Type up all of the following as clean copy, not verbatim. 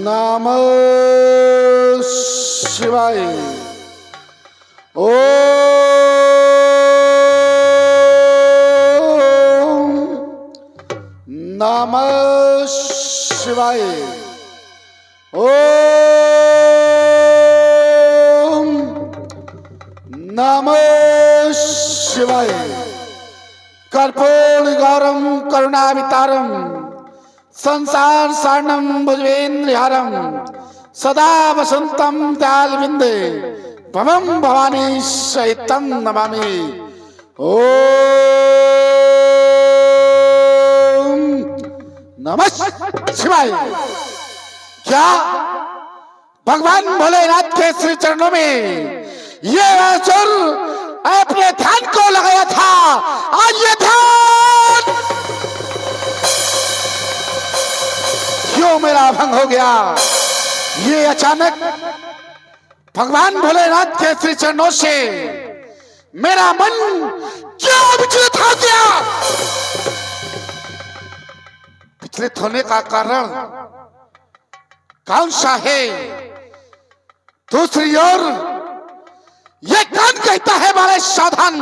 नमः शिवाय। ओम नमः शिवाय। ओम नमः शिवाय। कर्पूरगौरम करुणावतारम संसार सारणं भुजगेन्द्रहारं सदा वसंतं त्यालविंदे भवं भवानी सहितं नमामि। ओम नमः शिवाय। क्या भगवान भोलेनाथ के श्री चरणों में ये असुर अपने ध्यान को लगाया था। आज ये ध्यान क्यों मेरा भंग हो गया? ये अचानक भगवान भोलेनाथ के श्री चरणों से मेरा मन क्यों विचलित हो गया? विचलित होने का कारण कौन सा है? दूसरी ओर ये कौन कहता है बाले सावधान?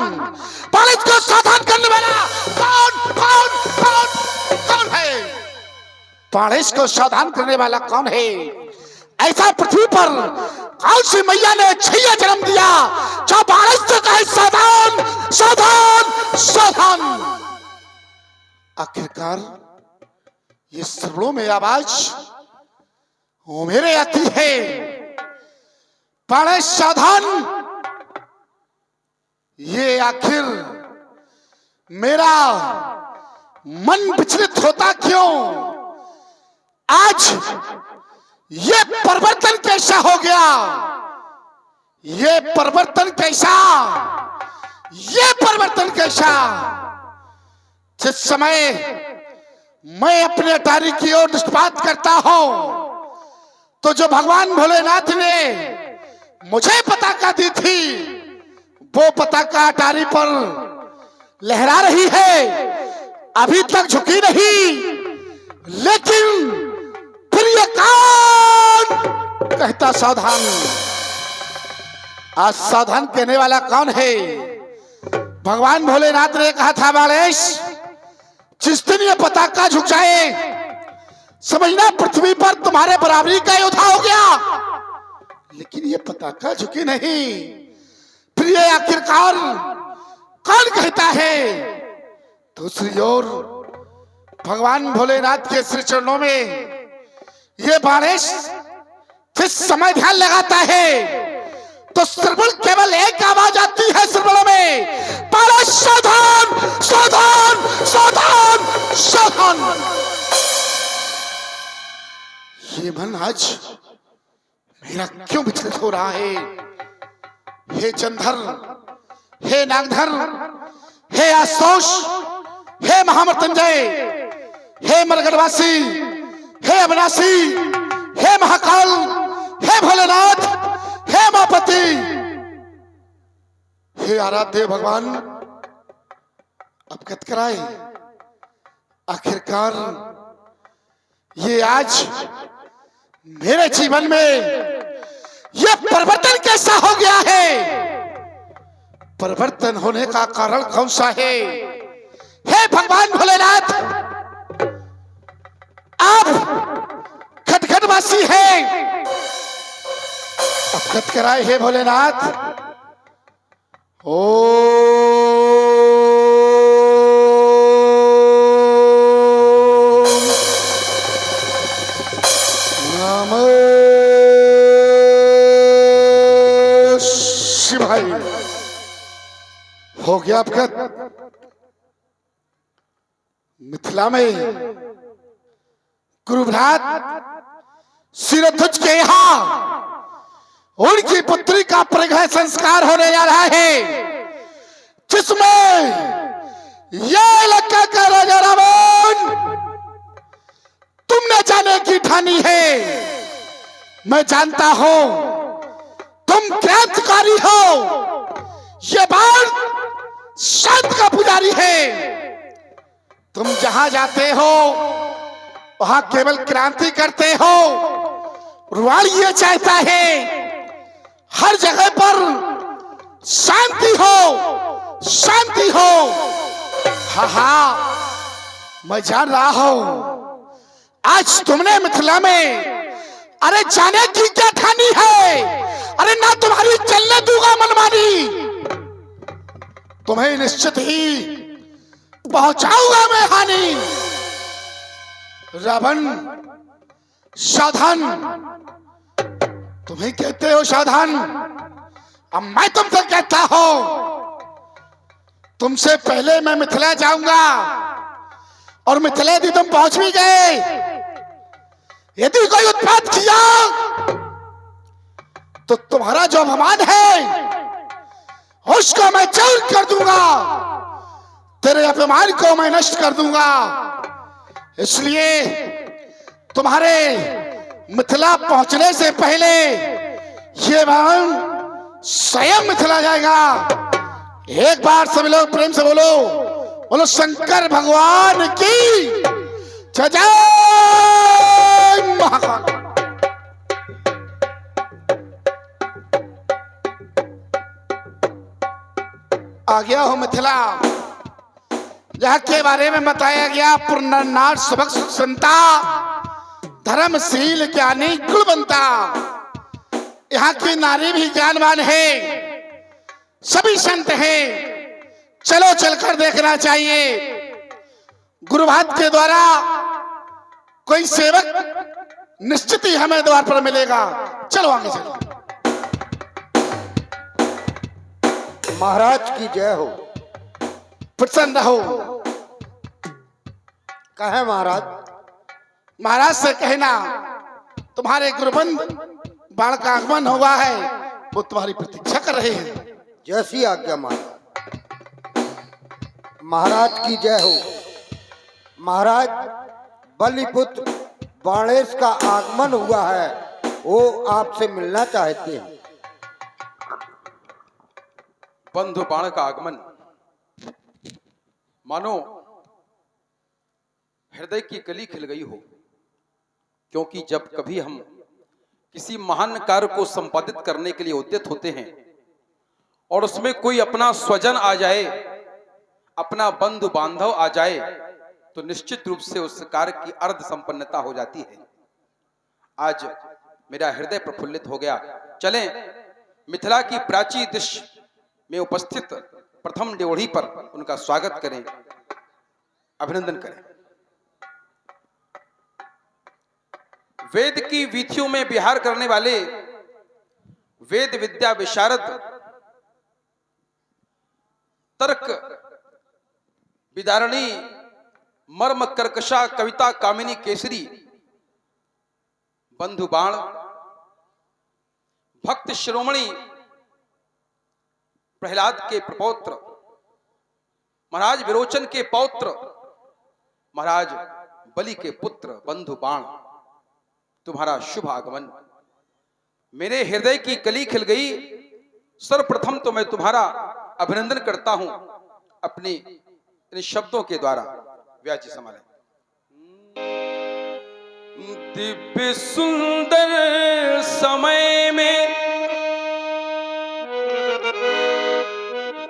बाले को सावधान करने वाला कौन कौन कौन कौन है? बारिश को सावधान करने वाला कौन है? ऐसा पृथ्वी पर कौन सी मैया ने छैया जन्म दिया जो बारिश से कहे सावधान सावधान सावधान? आखिरकार ये सर्वों में आवाज वो मेरे आती है। बारिश सावधान। ये आखिर मेरा मन विचलित होता क्यों? आज ये परिवर्तन कैसा हो गया? ये परिवर्तन कैसा? ये परिवर्तन कैसा? जिस समय मैं अपने अटारी की ओर दृष्टिपात करता हूं तो जो भगवान भोलेनाथ ने मुझे पताका दी थी वो पताका अटारी पर लहरा रही है, अभी तक झुकी नहीं। लेकिन फिर ये कौन कहता सावधान? आज सावधान कहने वाला कौन है? भगवान भोलेनाथ ने कहा था बालेश जिस दिन ये पताका झुक जाए समझना पृथ्वी पर तुम्हारे बराबरी का योद्धा हो गया। लेकिन ये पताका झुकी नहीं। फिर ये आखिरकार कौन कहता है? दूसरी ओर भगवान भोलेनाथ के श्री चरणों में ये बारिश जिस समय ध्यान लगाता है तो श्रवण केवल एक आवाज आती है श्रवणों में, बारिश सावधान सावधान सावधान सावधान। ये मन आज मेरा क्यों विचलित हो रहा है? हे चंद्र, हे नागधर, हे आशुतोष, हे महामृत्युंजय, हे मरगढ़वासी, हे अविनाशी, हे महाकाल, हे भोलेनाथ, हे मापति, हे आराध्य भगवान अवगत कराए। आखिरकार ये आज मेरे जीवन में ये परिवर्तन कैसा हो गया है? परिवर्तन होने का कारण कौन सा है? हे भगवान भोलेनाथ आप खटखटवासी है, अवगत कराए हे भोलेनाथ। हो गया अवगत। मिथिला में गुरुभ्रात शिरध्वज के यहाँ उनकी पुत्री का परिग्रह संस्कार होने जा रहा है, जिसमें यह लंका का राजा रावण तुमने जाने की ठानी है। मैं जानता हूं तुम क्रांतिकारी हो, ये बात शांत का पुजारी है। तुम जहां जाते हो वहां केवल क्रांति करते हो, रुवाड़ ये चाहता है हर जगह पर शांति हो, शांति हो। हाँ, मैं जान रहा हूं आज तुमने मिथिला में अरे जाने की क्या ठानी है। अरे ना तुम्हारी चलने दूंगा मनमानी, तुम्हें निश्चित ही पहुंचाऊंगा मैं हानि। रावण सावधान, तुम्हें कहते हो सावधान, अब मैं तुमसे कहता हूं तुमसे पहले मैं मिथिला जाऊंगा और मिथिला यदि तुम पहुंच भी गए, यदि कोई उत्पात किया तो तुम्हारा जो अपमान है उसको मैं चूर कर दूंगा, तेरे अपमान को मैं नष्ट कर दूंगा। इसलिए तुम्हारे मिथिला पहुंचने से पहले ये वाहन स्वयं मिथिला जाएगा। एक बार सभी लोग प्रेम से बोलो, बोलो शंकर भगवान की जय जय महाकाल। आ गया हूं मिथिला, जहाँ के बारे में बताया गया पुण्यनाथ सबक सुनता, धर्मशील ज्ञानी कुलवंता। यहाँ की नारी भी ज्ञानवान है, सभी संत हैं। चलो चलकर देखना चाहिए। गुरुभात के द्वारा कोई सेवक निश्चित ही हमें द्वार पर मिलेगा। चलो आगे चलो। महाराज की जय हो। प्रसन्न रहो। कहे महाराज? महाराज से कहना तुम्हारे गुरुबंद बाण का आगमन हुआ है, वो तुम्हारी प्रतीक्षा कर रहे हैं। जैसी आज्ञा महाराज। महाराज की जय हो। महाराज, बलिपुत्र बाणेश का आगमन हुआ है, वो आपसे मिलना चाहते हैं। बंधु बाण का आगमन मानो हृदय की कली खिल गई हो, क्योंकि जब कभी हम किसी महान कार्य को संपादित करने के लिए उद्यत होते हैं और उसमें कोई अपना स्वजन आ जाए, अपना बंधु बांधव आ जाए, तो निश्चित रूप से उस कार्य की अर्ध संपन्नता हो जाती है। आज मेरा हृदय प्रफुल्लित हो गया। चलें मिथिला की प्राची दिश में उपस्थित प्रथम ड्योढ़ी पर उनका स्वागत करें, अभिनंदन करें। वेद की वीथियों में विहार करने वाले वेद विद्या विशारद, तर्क विदारणी, मर्म कर्कशा, कविता कामिनी केसरी बंधु बाण, भक्त शिरोमणि प्रहलाद के प्रपौत्र, महाराज विरोचन के पौत्र, महाराज बलि के पुत्र बंधु बाण, तुम्हारा शुभ आगमन, मेरे हृदय की कली खिल गई। सर्वप्रथम तो मैं तुम्हारा अभिनंदन करता हूं अपनी इन शब्दों के द्वारा। व्यास जी संभालें। दिव्य सुंदर समय में,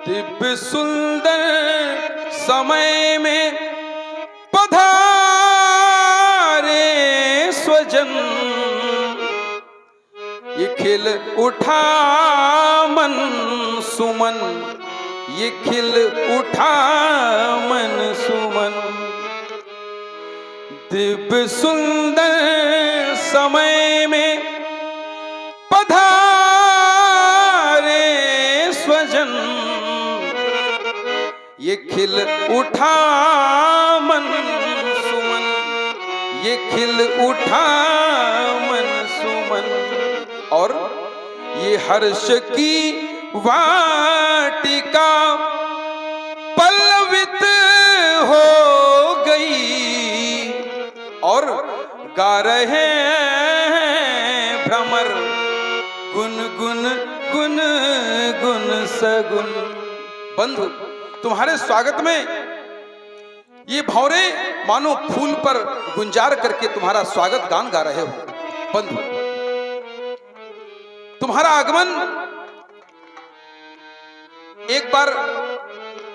दिव्य सुंदर समय में पधारे स्वजन, ये खिल उठा मन सुमन, ये खिल उठा मन सुमन। दिव्य सुंदर समय में पधारे स्वजन, ये खिल उठा मन सुमन, ये खिल उठा मन सुमन। और ये हर्ष की वाटिका पल्लवित हो गई और गा रहे हैं भ्रमर गुन गुन गुन गुन सगुन। बंधु, तुम्हारे स्वागत में ये भौरे मानो फूल पर गुंजार करके तुम्हारा स्वागत गान गा रहे हो। बंधु, तुम्हारा आगमन एक बार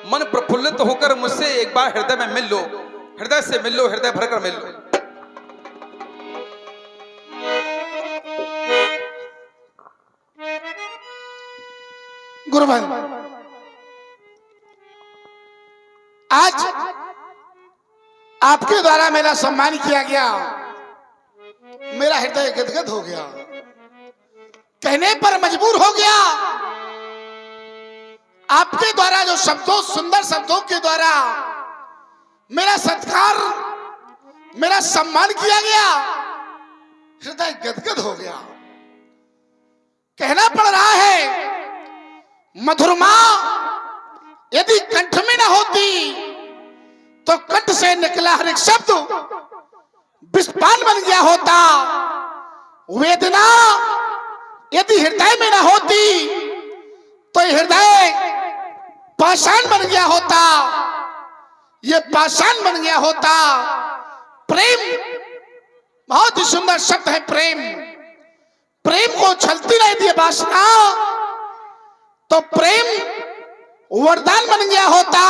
मन प्रफुल्लित होकर मुझसे एक बार हृदय में मिल लो, हृदय से मिल लो, हृदय भरकर मिल लो। गुरुभाई, आज आपके द्वारा मेरा सम्मान किया गया, मेरा हृदय गदगद हो गया, कहने पर मजबूर हो गया। आपके द्वारा जो शब्दों, सुंदर शब्दों के द्वारा मेरा सत्कार, मेरा सम्मान किया गया, हृदय गदगद हो गया। कहना पड़ रहा है, मधुरमा यदि कंठ में न होती तो कंठ से निकला हर एक शब्द विषपान बन गया होता। वेदना यदि हृदय में न होती तो हृदय पाषाण बन गया होता, ये पाषाण बन गया होता। प्रेम बहुत ही सुंदर शब्द है, प्रेम। प्रेम को छलती नहीं थी वासना, तो प्रेम वरदान बन गया होता।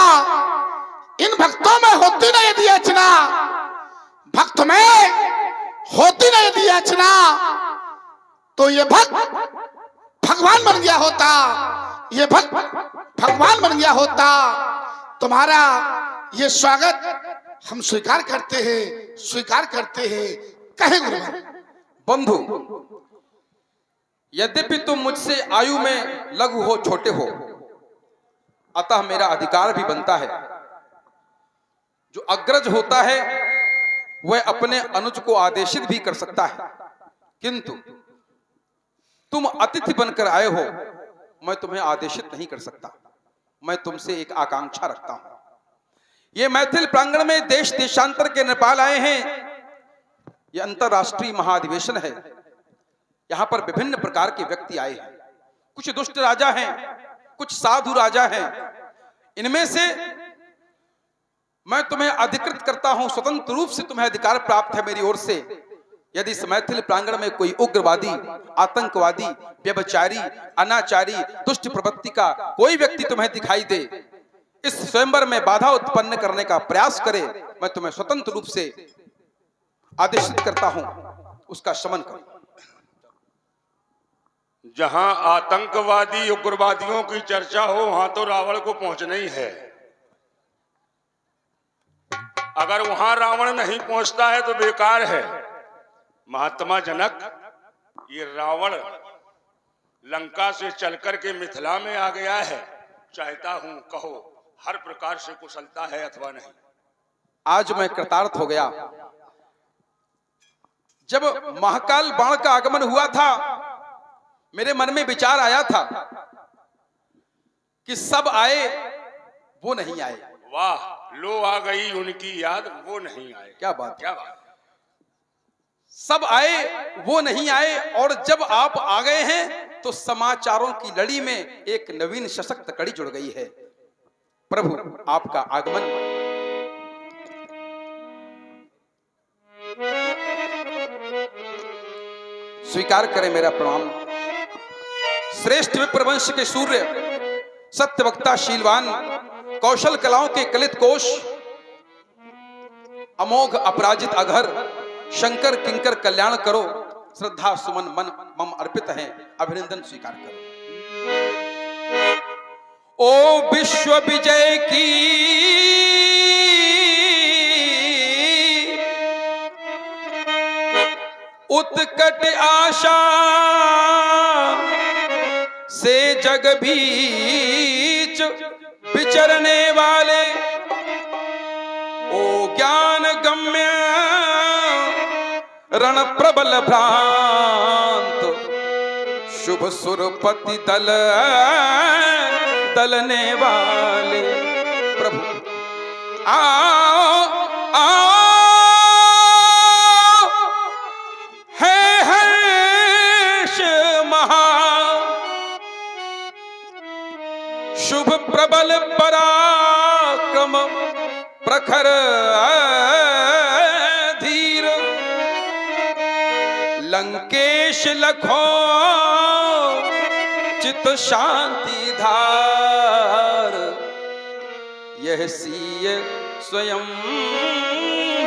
इन भक्तों में होती नहीं यदि याचना, भक्त में होती नहीं यदि याचना, तो ये भक्त भगवान बन गया होता, ये भक्त भगवान बन गया होता। तुम्हारा ये स्वागत हम स्वीकार करते हैं, स्वीकार करते हैं। कहे गुरुभाई। बंधु, यद्यपि तुम मुझसे आयु में लघु हो, छोटे हो, अतः मेरा अधिकार भी बनता है। जो अग्रज होता है वह अपने अनुज को आदेशित भी कर सकता है, किंतु तुम अतिथि बनकर आए हो, मैं तुम्हें आदेशित नहीं कर सकता। मैं तुमसे एक आकांक्षा रखता हूं। ये मैथिल प्रांगण में देश देशांतर के नेपाल आए हैं। यह अंतरराष्ट्रीय महाधिवेशन है। यहां पर विभिन्न प्रकार के व्यक्ति आए हैं। कुछ दुष्ट राजा हैं, कुछ साधु राजा हैं। इनमें से मैं तुम्हें अधिकृत करता हूं, स्वतंत्र रूप से तुम्हें अधिकार प्राप्त है मेरी ओर से। यदि इस मैथिल प्रांगण में कोई उग्रवादी, आतंकवादी, व्यभिचारी, अनाचारी, दुष्ट प्रवृत्ति का कोई व्यक्ति तुम्हें दिखाई दे, इस स्वयंवर में बाधा उत्पन्न करने का प्रयास करे, मैं तुम्हें स्वतंत्र रूप से आदेशित करता हूं, उसका शमन करो। जहां आतंकवादी, उग्रवादियों की चर्चा हो, वहां तो रावण को पहुंचना ही है। अगर वहां रावण नहीं पहुंचता है तो बेकार है। महात्मा जनक, ये रावण लंका से चलकर के मिथिला में आ गया है। चाहता हूं कहो हर प्रकार से कुशलता है अथवा नहीं। आज मैं कृतार्थ हो गया। जब महाकाल बाण का आगमन हुआ था, मेरे मन में विचार आया था कि सब आए, वो नहीं आए। वाह, लो आ गई उनकी याद, वो नहीं आए। क्या बात, क्या बात। सब आए, वो नहीं आए, और जब आप आ गए हैं तो समाचारों की लड़ी में एक नवीन सशक्त कड़ी जुड़ गई है। प्रभु, आपका आगमन स्वीकार करें मेरा प्रणाम। श्रेष्ठ विप्रवंश के सूर्य, सत्यवक्ता, शीलवान, कौशल कलाओं के कलित कोश, अमोघ अपराजित अघर, शंकर किंकर कल्याण करो, श्रद्धा सुमन मन मम अर्पित हैं, अभिनंदन स्वीकार करो। ओ विश्व विजय की उत्कट आशा से जग बीच विचरने वाले, ओ ज्ञान गम्य रण प्रबल भ्रांत, शुभ सुरपति दल दलने वाले। प्रभु आओ आओ, है हर्ष महा, शुभ प्रबल पराक्रम प्रखर धीर, लंकेश लखो चित शांति धार, यह सीय स्वयं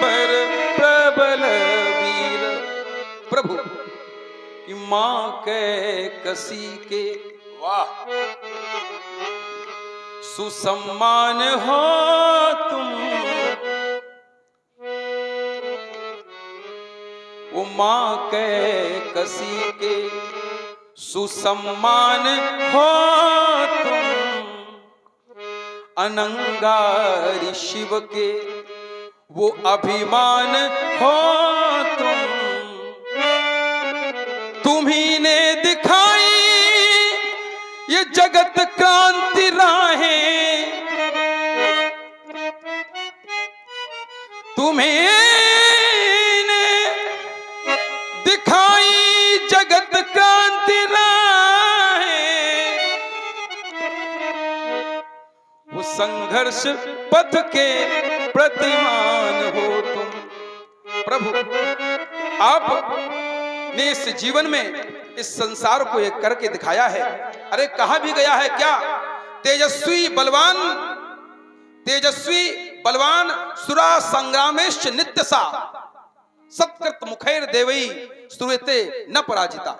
वर प्रबल वीर। प्रभु कि मां के कसी के वाह, सुसम्मान हो तुम, वो मां के कसी के सुसम्मान हो तुम, अनंगारी शिव के वो अभिमान हो तुम। तुम्ही ने दिखाई ये जगत क्रांति राहें, तुम्हें दिखाई जगत क्रांति राहें, वो संघर्ष पथ के प्रतिमान हो तुम। प्रभु आपने इस जीवन में इस संसार को एक करके दिखाया है। अरे कहां भी गया है क्या? तेजस्वी बलवान सुरा संग्रामेश नित्य सा, सत्कृत मुखैर देवई श्रूयते न पराजिता।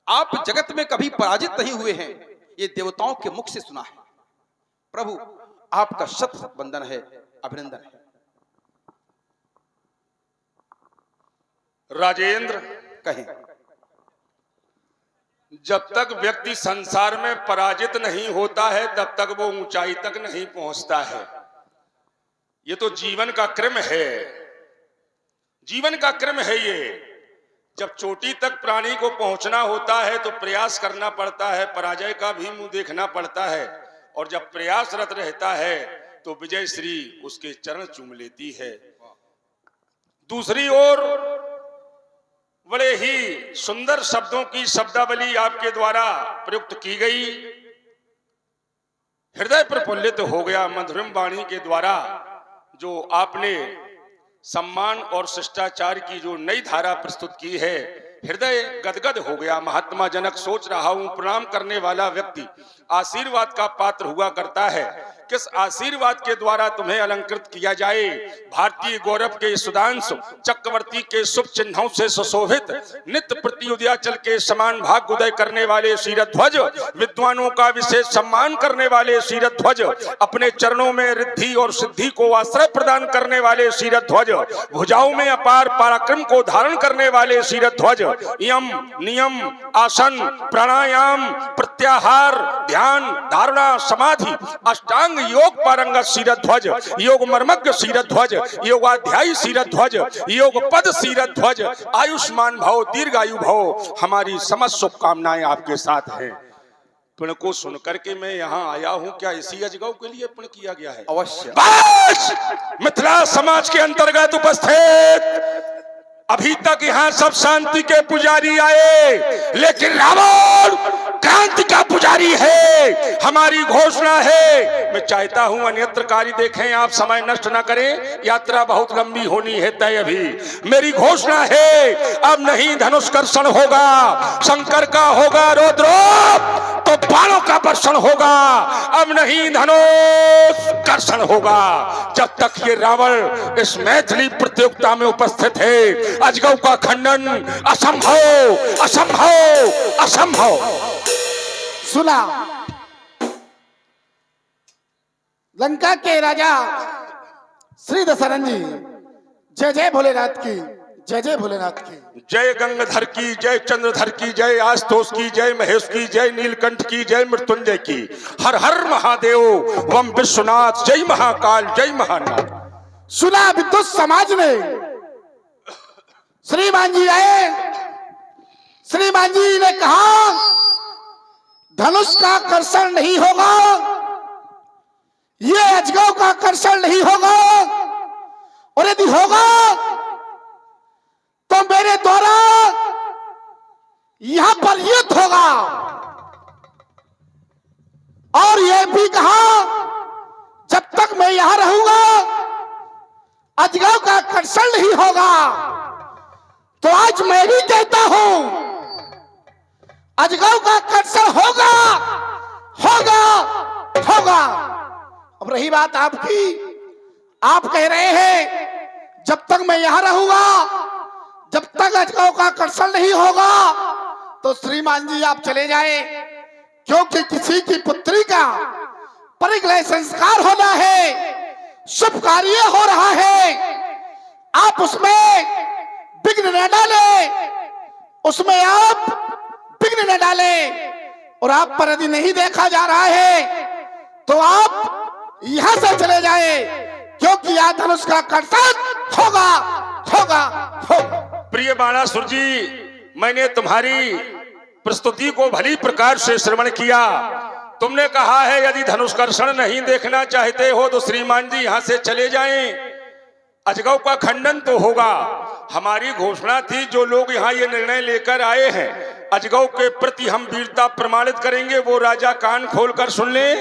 आप जगत में कभी पराजित नहीं हुए हैं, ये देवताओं के मुख से सुना है। प्रभु आपका शत शत वंदन है, अभिनंदन है। राजेंद्र, कहें। जब तक व्यक्ति संसार में पराजित नहीं होता है तब तक वो ऊंचाई तक नहीं पहुंचता है। ये तो जीवन का क्रम है, जीवन का क्रम है ये। जब चोटी तक प्राणी को पहुंचना होता है तो प्रयास करना पड़ता है, पराजय का भी मुंह देखना पड़ता है, और जब प्रयासरत रहता है तो विजय श्री उसके चरण चूम लेती है। दूसरी ओर बड़े ही सुंदर शब्दों की शब्दावली आपके द्वारा प्रयुक्त की गई, हृदय प्रफुल्लित हो गया मधुरम वाणी के द्वारा। जो आपने सम्मान और शिष्टाचार की जो नई धारा प्रस्तुत की है, हृदय गदगद हो गया। महात्मा जनक सोच रहा हूं, प्रणाम करने वाला व्यक्ति आशीर्वाद का पात्र हुआ करता है, किस आशीर्वाद के द्वारा तुम्हें अलंकृत किया जाए। भारतीय गौरव के सुधांशु चक्रवर्ती के शुभ चिन्हों से सुशोभित, नित्य प्रत्युदयाचल के समान भाग उदय करने वाले शीरध्वज, विद्वानों का विशेष सम्मान करने वाले शीरध्वज, अपने चरणों में रिद्धि और सिद्धि को आश्रय प्रदान करने वाले शीरध्वज, भुजाओं में अपार पराक्रम को धारण करने वाले शीरध्वज, यम नियम आसन प्राणायाम प्रत्याहार ध्यान धारणा समाधि अष्टांग योग पारंगत शीरध्वज, योग मर्मज्ञ शीरध्वज, योगाध्यायी शीरध्वज, योग पद शीरध्वज, आयुष्मान भव दीर्घायु भव, हमारी समस्त शुभकामनाएं आपके साथ हैं। पुण्य को सुनकर के मैं यहाँ आया हूँ, क्या इसी अजगव के लिए पुण्य किया गया है? अवश्य। बस मिथिला समाज के अंतर्गत उपस्थित अभी तक यहाँ सब शांति के पुजारी आए, लेकिन रावण क्रांति का पुजारी है। हमारी घोषणा है, मैं चाहता हूं अन्यत्र कार्य देखें, आप समय नष्ट न करें, यात्रा बहुत लंबी होनी है तय। अभी मेरी घोषणा है, अब नहीं धनुष कर्षण होगा, शंकर का होगा रौद्रोप तो बाणों का वर्षण होगा, अब नहीं धनुष कर्षण होगा। जब तक ये रावण इस मैथिली प्रतियोगिता में उपस्थित है, अजगव का खंडन असंभव असंभव असंभव। सुना, लंका के राजा श्री दशरथ जी, जय जय भोलेनाथ की, जय जय भोलेनाथ की। जय गंगाधर की, जय चंद्रधर की, जय आशुतोष की, जय महेश की, जय नीलकंठ की, जय मृत्युंजय की। हर हर महादेव वम विश्वनाथ, जय महाकाल, जय महानाथ। सुना, विद्युत समाज ने श्रीमान जी आए, श्रीमान जी ने कहा धनुष का कर्षण नहीं होगा, ये अजगव का कर्षण नहीं होगा, और यदि होगा तो मेरे द्वारा यहां पर युद्ध होगा। और यह भी कहा जब तक मैं यहां रहूंगा अजगव का कर्षण नहीं होगा। तो आज मैं भी कहता हूं, अजगौ का कर्षण होगा होगा होगा। अब रही बात आपकी, आप कह रहे हैं जब तक मैं यहां रहूंगा, जब तक अजगौ का कर्षण नहीं होगा तो श्रीमान जी आप चले जाए, क्योंकि किसी की पुत्री का परिग्रह संस्कार होना है, शुभ कार्य हो रहा है। आप उसमें विघ्न न डाले, उसमें आप विघ्न न डाले। और आप पर यदि नहीं देखा जा रहा है तो आप यहां से चले जाए, क्योंकि यह धनुष का कर्षण होगा होगा होगा। प्रिय बाणासुर जी, मैंने तुम्हारी प्रस्तुति को भली प्रकार से श्रवण किया। तुमने कहा है यदि धनुष्कर्षण नहीं देखना चाहते हो तो श्रीमान जी यहां से चले जाएं, अजगौ का खंडन तो होगा। हमारी घोषणा थी जो लोग यहाँ ये निर्णय लेकर आए हैं अजगौ के प्रति हम वीरता प्रमाणित करेंगे, वो राजा कान खोलकर सुन ले।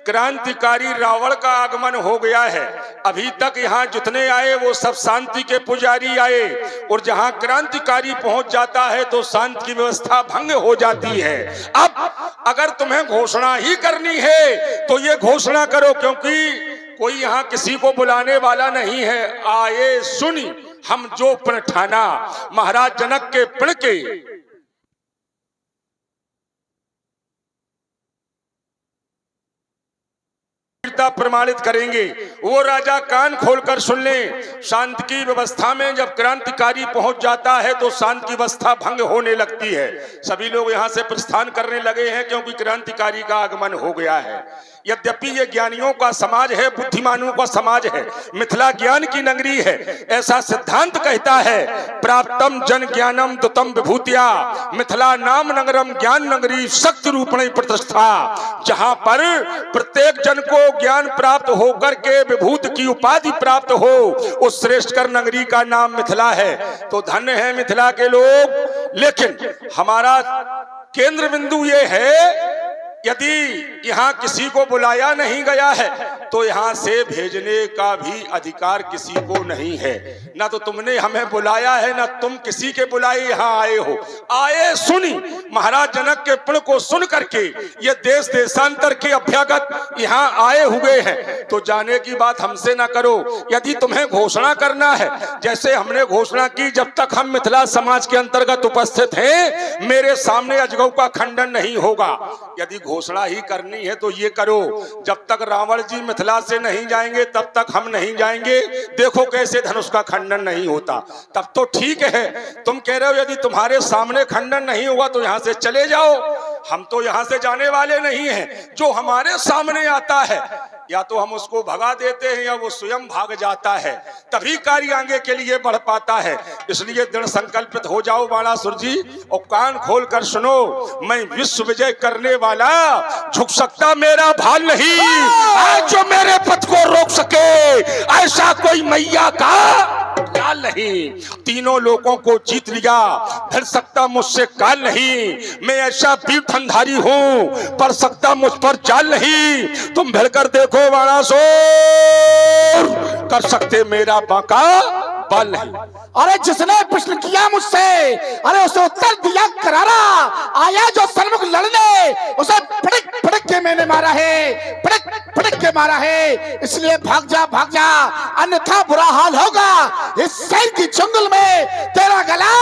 क्रांतिकारी रावण का आगमन हो गया है। अभी तक यहाँ जितने आए वो सब शांति के पुजारी आए, और जहाँ क्रांतिकारी पहुंच जाता है तो शांति की व्यवस्था भंग हो जाती है। अब अगर तुम्हें घोषणा ही करनी है तो ये घोषणा करो, क्योंकि कोई यहाँ किसी को बुलाने वाला नहीं है। आए सुनी हम जो प्रण ठाना, महाराज जनक के प्रण के प्रमाणित करेंगे। वो राजा कान खोलकर सुन ले। शांति की व्यवस्था में जब क्रांतिकारी पहुंच जाता है तो शांति की व्यवस्था भंग होने लगती है। सभी लोग यहां से प्रस्थान करने लगे हैं, क्योंकि क्रांतिकारी का आगमन हो गया है। यद्यपि ये ज्ञानियों का समाज है, बुद्धिमानों का समाज है, मिथिला ज्ञान की नगरी है, ऐसा सिद्धांत कहता है। प्राप्तम जन ज्ञानम दुतम विभूतिया, मिथिला नाम नगरम ज्ञान नगरी शक्ति रूपणी प्रतिष्ठा। जहां पर प्रत्येक जन को ज्ञान प्राप्त होकर के विभूत की उपाधि प्राप्त हो, उस श्रेष्ठकर नगरी का नाम मिथिला है। तो धन्य है मिथिला के लोग। लेकिन हमारा केंद्र बिंदु ये है, यदि यहाँ किसी को बुलाया नहीं गया है तो यहाँ से भेजने का भी अधिकार किसी को नहीं है। ना तो तुमने हमें बुलाया है, ना तुम किसी के बुलाए यहाँ आए हो। आए सुनी महाराज जनक के प्रण को सुन करके ये देश देशांतर के अभ्यागत यहाँ आए हुए हैं, तो जाने की बात हमसे ना करो। यदि तुम्हें घोषणा करना है, जैसे हमने घोषणा की जब तक हम मिथिला समाज के अंतर्गत उपस्थित हैं मेरे सामने अजगौ का खंडन नहीं होगा। यदि घोषणा ही करनी है तो ये करो, जब तक रावण जी मिथिला से नहीं जाएंगे तब तक हम नहीं जाएंगे। देखो कैसे धनुष का खंडन नहीं होता, तब तो ठीक है। तुम कह रहे हो यदि तुम्हारे सामने खंडन नहीं हुआ तो यहां से चले जाओ। हम तो यहां से जाने वाले नहीं हैं। जो हमारे सामने आता है या तो हम उसको भगा देते हैं या वो स्वयं भाग जाता है, तभी कार्य आगे के लिए बढ़ पाता है। इसलिए दृढ़ संकल्पित हो जाओ बाणासुर जी, और कान खोल कर सुनो। मैं विश्व विजय करने वाला, झुक सकता मेरा भाल नहीं। आज जो मेरे पथ को रोक सके ऐसा कोई मैया का काल नहीं। तीनों लोगों को जीत लिया, भिड़ सकता मुझसे काल नहीं। मैं ऐसा वीर धनधारी हूँ, पड़ सकता मुझ पर जाल नहीं। तुम भिड़कर देखो बाणासुर, कर सकते मेरा बांका बाल नहीं। अरे जिसने प्रश्न किया मुझसे, अरे उसे उत्तर दिया करारा। आया जो सन्मुख लड़ने, उसे फड़क फड़क के मैंने मारा है, फड़क फड़क के मारा है। इसलिए भाग जा अन्यथा बुरा हाल होगा। इस शहर की जंगल में तेरा गला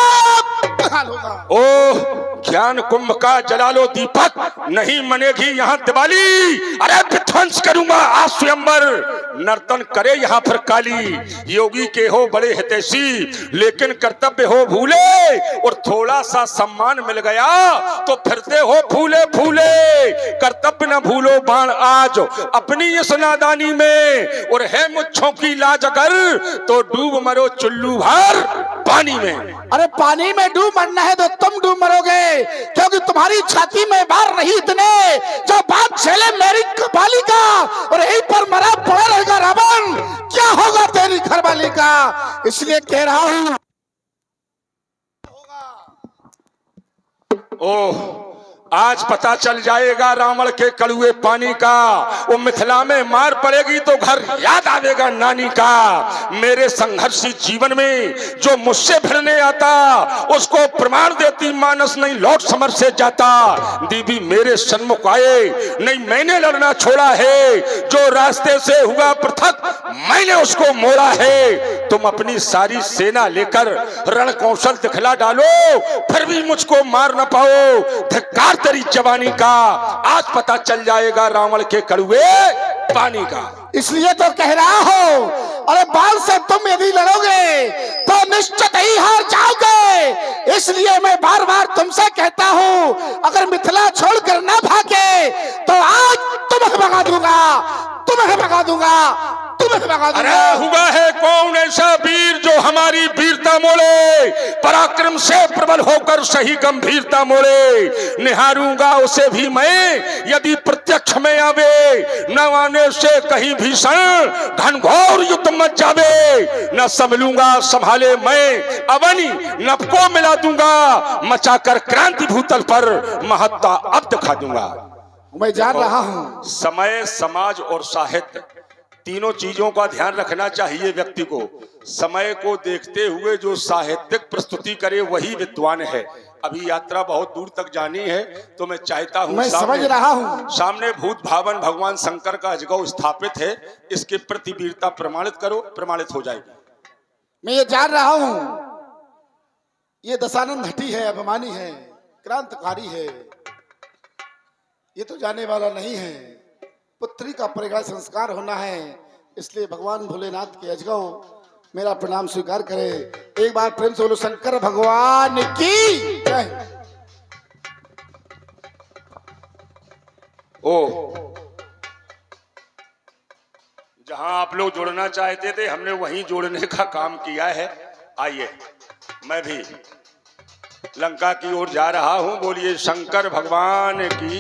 हाल होगा। ओह ज्ञान कुंभ का जलालो दीपक, नहीं मनेगी यहाँ दिवाली। अरे विध्वंस करूंगा आज स्वयंवर, नर्तन करे यहाँ पर काली। योगी के हो बड़े हितैषी, लेकिन कर्तव्य हो भूले, और थोड़ा सा सम्मान मिल गया तो फिरते हो फूले फूले। कर्तव्य न भूलो बाण आज अपनी इस नादानी में, और है मुच्छों की लाज अगर तो डूब मरो चुल्लू भर पानी में। अरे पानी में डूब मरना है तो तुम डूब मरोगे, क्योंकि तुम्हारी छाती में बार नहीं इतने जो बात झेले मेरी कपाली का, और यहीं पर मरा पड़ा रहेगा रावण। क्या होगा तेरी घरवाली का? इसलिए कह रहा हूं। ओह आज पता चल जाएगा रावण के कड़ुए पानी का। वो मिथिला में मार पड़ेगी तो घर याद आवेगा नानी का। मेरे संघर्षी जीवन में जो मुझसे भिड़ने आता उसको प्रमाण देती मानस नहीं लौट समर से जाता। देवी मेरे सन्मुख आए नहीं मैंने लड़ना छोड़ा है, जो रास्ते से हुआ पृथक मैंने उसको मोड़ा है। तुम अपनी सारी सेना लेकर रण कौशल दिखला डालो फिर भी मुझको मार न पाओ। धिक्कार तेरी जवानी का, आज पता चल जाएगा रावण के कड़ुए पानी का। इसलिए तो कह रहा हो, अरे बाल से तुम यदि लड़ोगे तो निश्चित ही हार जाओगे। इसलिए मैं बार बार तुमसे कहता हूँ, अगर मिथिला छोड़कर ना भागे तो आज तुम्हें भगा दूंगा, तुम्हें भगा दूंगा, तुम्हें भगा दूंगा। अरे हुआ है कौन ऐसा वीर जो हमारी वीरता मोड़े, पराक्रम से प्रबल होकर सही गंभीरता मोड़े। निहारूंगा उसे भी मैं यदि प्रत्यक्ष में आवे, न आने से कहीं भीषण घनघोर युद्ध मच जावे। न संभलूंगा संभाले मैं अवनी नभ को मिला दूंगा, मचाकर क्रांति भूतल पर महत्ता अब दिखा दूंगा। मैं जान रहा हूँ समय, समाज और साहित्य तीनों चीजों का ध्यान रखना चाहिए व्यक्ति को। समय को देखते हुए जो साहित्यिक प्रस्तुति करे वही विद्वान है। अभी यात्रा बहुत दूर तक जानी है तो मैं चाहता हूँ, मैं समझ रहा हूँ, सामने भूत भावन भगवान शंकर का अजगौ स्थापित है, इसके प्रति वीरता प्रमाणित करो, प्रमाणित हो जाएगी। मैं ये जान रहा हूँ ये दशानंद हठी है, अभिमानी है, क्रांतिकारी है, ये तो जाने वाला नहीं है। पुत्री का परिवार संस्कार होना है, इसलिए भगवान भोलेनाथ के अजगौ मेरा प्रणाम स्वीकार करे। एक बार प्रेम से बोलो शंकर भगवान की जय। ओ जहां आप लोग जोड़ना चाहते थे हमने वहीं जोड़ने का काम किया है। आइए मैं भी लंका की ओर जा रहा हूं। बोलिए शंकर भगवान की।